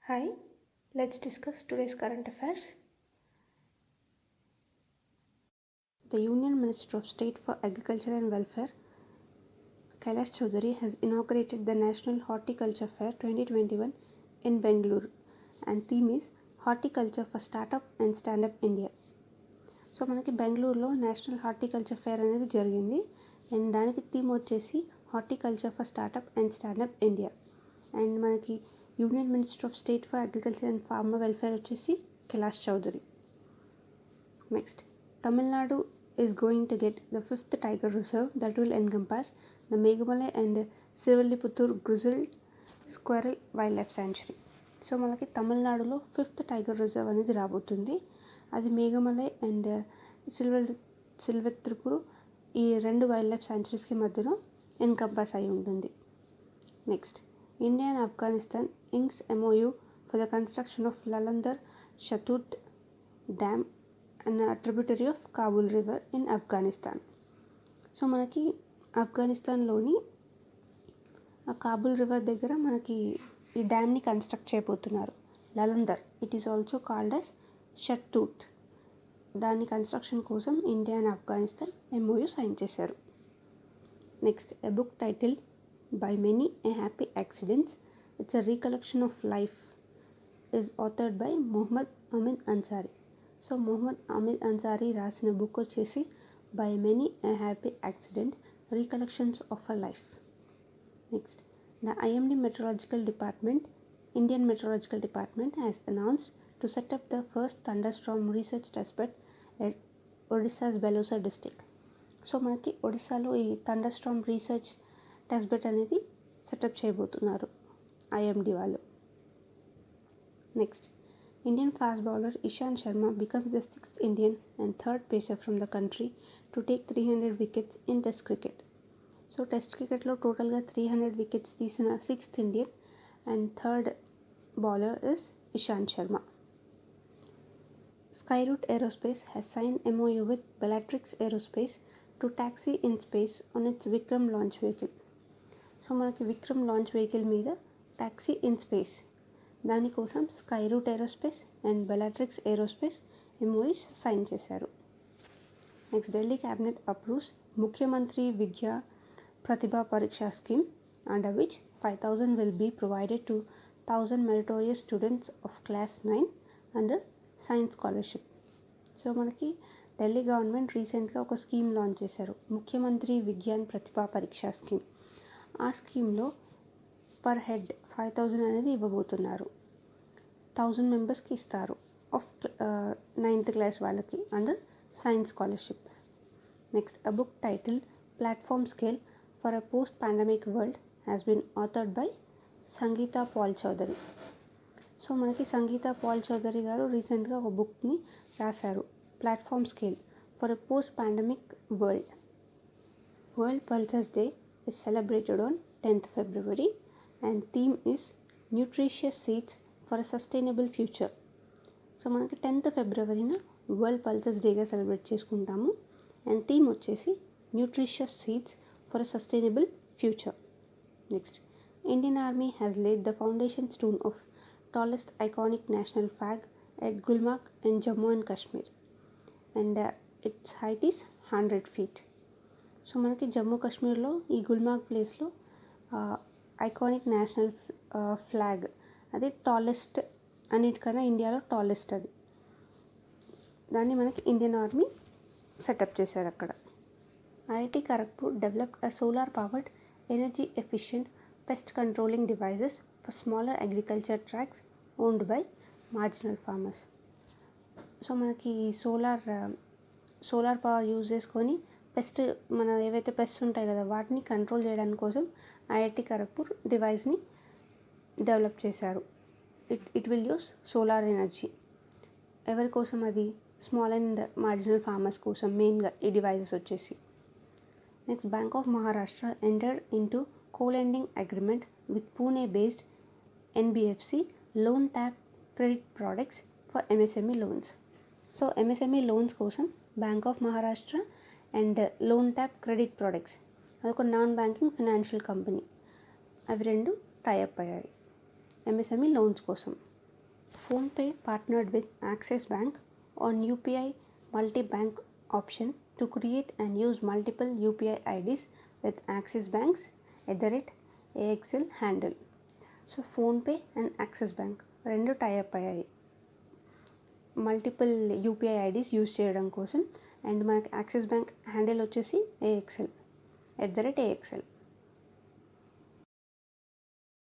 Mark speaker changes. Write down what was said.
Speaker 1: Hi, let's discuss today's current affairs. The Union Minister of State for Agriculture and Welfare, Kailash Chaudhary, has inaugurated the National Horticulture Fair 2021 in Bengaluru, and theme is Horticulture for Startup and Stand-up India. So మనకి బెంగళూరులో national horticulture fair అనేది జరిగింది and దానికి theme వచ్చేసి horticulture for startup and standup India. And మనకి union minister of state for agriculture and farmer welfare వచ్చేసి Kailash Choudhary. Next, Tamil Nadu is going to get the 5th tiger reserve that will encompass the Megamalai and Sirvalliputtur grizzled squirrel wildlife sanctuary. So మనకి తమిళనాడులో 5th tiger reserve అనేది రాబోతుంది. అది Meghamalai and సిల్వెత్రిపురు ఈ రెండు wild life సాంచురీస్కి మధ్యలో encompass అయి ఉంటుంది. Next, India and Afghanistan inks MOU for the construction of Lalandar Shatoot dam and tributary of Kabul river in Afghanistan. So మనకి ఆఫ్ఘనిస్తాన్లోని ఆ కాబూల్ రివర్ దగ్గర మనకి ఈ డ్యామ్ని కన్స్ట్రక్ట్ చేయబోతున్నారు. Lalandar, it is also called as Shahtoot. దాని కన్స్ట్రక్షన్ కోసం India and Afghanistan MOU sign చేశారు. Next, a book title by many a happy accidents it's a recollection of life is authored by Mohammad Amin Ansari. So Mohammad Amin Ansari రాసిన బుక్ వచ్చేసి by many a happy accident recollections of a life. Next, the IMD Meteorological Department, Indian Meteorological Department has announced to set up the first thunderstorm research testbed at Odisha's Belosa district. So మనకి ఒడిశాలో ఈ thunderstorm research testbed అనేది setup చేయబోతున్నారు IMD వాళ్ళు. Next, Indian fast bowler Ishant Sharma becomes the 6th Indian and 3rd pacer from the country to take 300 wickets in Test cricket. So test క్రికెట్లో టోటల్గా 300 wickets తీసిన 6th Indian and 3rd bowler is Ishant Sharma. Skyroot Aerospace has signed MOU with Bellatrix Aerospace to taxi in space on its Vikram launch vehicle. So మనకి Vikram launch vehicle మీద taxi in space దానికోసం Skyroot Aerospace and Bellatrix Aerospace MOUs sign చేశారు. Next, Delhi cabinet approves Mukhyamantri Vidya Pratibha Pariksha scheme under which 5,000 will be provided to 1,000 meritorious students of class 9 under science scholarship. So మనకి Delhi government రీసెంట్గా ఒక scheme launch చేశారు, ముఖ్యమంత్రి విజ్ఞాన్ ప్రతిభా Pariksha scheme. ఆ స్కీమ్లో పర్ హెడ్ 5,000 అనేది ఇవ్వబోతున్నారు. 1,000 మెంబర్స్కి ఇస్తారు ఆఫ్ 9th క్లాస్ వాళ్ళకి under science scholarship. Next, a book title platform scale for a post pandemic world has been authored by Sangeeta Pal Chaudhary. So మనకి సంగీత పాల్ చౌదరి గారు రీసెంట్గా ఒక బుక్ని రాశారు, platform scale for a post pandemic world. World pulsars day is celebrated on 10th February and theme is nutritious seeds for a sustainable future. So మనకి 10th ఫిబ్రవరిన world pulsars డేగా celebrate చేసుకుంటాము and theme వచ్చేసి nutritious seeds for a sustainable future. Next, Indian army has laid the foundation stone of tallest iconic national flag at Gulmarg in Jammu and Kashmir and it's height is 100 feet. So మనకి జమ్మూ కాశ్మీర్లో ఈ గుల్మార్గ్ ప్లేస్లో iconic national flag అది tallest, అన్నిటికన్నా ఇండియాలో tallest అది. దాన్ని మనకి ఇండియన్ ఆర్మీ సెటప్ చేశారు అక్కడ. IIT Kharagpur developed a solar powered energy efficient pest controlling devices for smaller agriculture tracks owned by marginal farmers. So మనకి సోలార్ పవర్ యూజ్ చేసుకొని పెస్ట్, మన ఏవైతే పెస్ట్ ఉంటాయి కదా వాటిని కంట్రోల్ చేయడానికి కోసం IIT ఖరగ్పూర్ డివైస్ని డెవలప్ చేశారు. It will use solar energy. ఎవరి కోసం అది? స్మాల్ అండ్ మార్జినల్ ఫార్మర్స్ కోసం మెయిన్గా ఈ డివైజెస్ వచ్చేసి. Next, bank of Maharashtra entered into co-lending agreement with Pune based NBFC loan tap credit products for MSME loans. So MSME loans కోసం bank of Maharashtra and loan tap credit products అదొక non banking financial company, అవి రెండు tie-up అయ్యాయి MSME loans కోసం. PhonePe partnered with Axis Bank on UPI multi-bank option to create and use multiple UPI IDs with Axis Bank's @AXL handle. So PhonePe and axis bank రెండు tie-up అయ్యాయి multiple UPI IDs use చేయడం కోసం. And మనకి axis bank handle వచ్చేసి AXL @AXL.